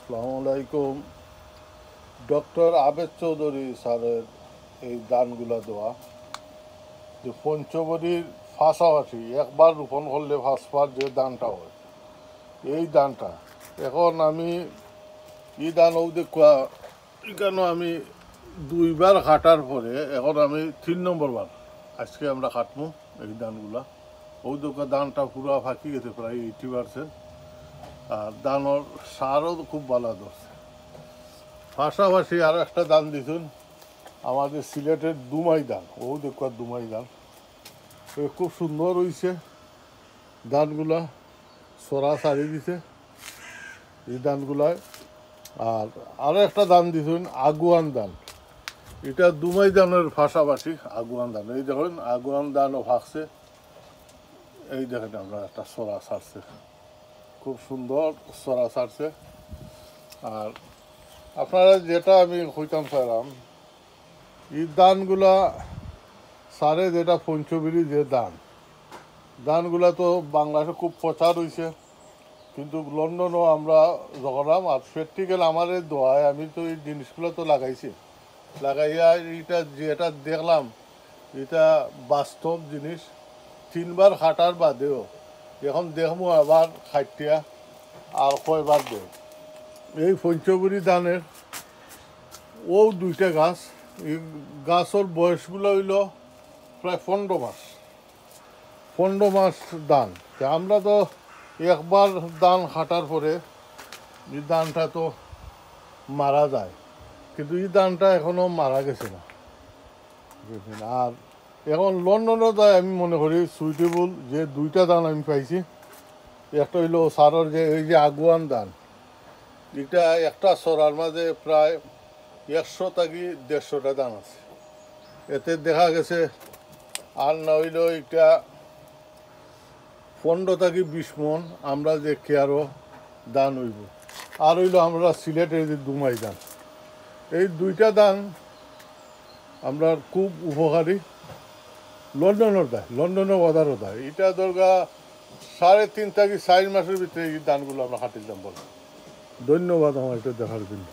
আসসালামু আলাইকুম। ডক্টর আবেদ চৌধুরী স্যারের এই দানগুলা দেওয়া যে পঞ্চবটির পাশাপাশি একবার রোপণ করলে ফার্স্টবার যে দানটা হয় এই দানটা এখন আমি ই দান ও দেখা কেন আমি দুইবার কাটার পরে এখন আমি 3 নম্বর বার আজকে আমরা কাটবো এই দানগুলা। ও দেখা দানটা পুরো ফাঁকি গেছে প্রায় 80%। আর দানোর সারও খুব ভালো ধরছে। পাশাপাশি আরও একটা দান দিছুন আমাদের সিলেটের দুমাই দান, ও দেখো দুমাই দান খুব সুন্দর হয়েছে। দানগুলা সরা সারি দিছে এই দানগুলায়। আর আরও একটা দান দিছুন আগুয়ান দান, এটা দুমাই দানের পাশাপাশি আগুয়ান দান। এই দেখুন আগুয়ান দানও ভাগছে, এই দেখেন আমরা একটা সরা ছাড়ছে, খুব সুন্দর সরা ছাড়ছে। আর আপনারা যেটা আমি কইতাম চাইলাম এই দানগুলা সারে যেটা পঞ্চবিরি যে দানগুলা তো বাংলাদেশে খুব প্রচার হয়েছে, কিন্তু লন্ডনও আমরা যখন আর প্র্যাকটিক্যাল আমার এই দোয়ায় আমি তো এই জিনিসগুলো তো লাগাইয়া এইটা যেটা দেখলাম এটা বাস্তব জিনিস। 3বার খাটার বাদেও এখন দেখবো আবার খাইটিয়া আর কয়বার দেয়। এই পঞ্চবুরি দানের ও 2টা গাছ, এই গাছের বয়সগুলো হইল প্রায় 15 মাস দান। আমরা তো একবার দান খাটার পরে এই দানটা তো মারা যায়, কিন্তু এই দানটা এখনও মারা গেছে না। আর এখন লন্ডনও তাই আমি মনে করি সুইটেবল যে 2টা দান আমি পাইছি। একটা হইল সারের যে এই যে আগুয়ান দান, এটা একটা সরার মাঝে প্রায় 100 থেকে 150টা দান আছে। এতে দেখা গেছে আর না হইল এটা 15 থেকে 20 মন আমরা যে কেয়ারও দান হইব। আর হইল আমরা সিলেটের যে দুমাই দান, এই 2টা দান আমরা খুব উপকারী। লন্ডনের অর্ডারও দেয়। এটা দরকার 3.5 থেকে 4 মাসের ভিতরে এই দানগুলো আমরা হাতিয়ে দাম বলবো। ধন্যবাদ আমার এটা দেখার জন্য।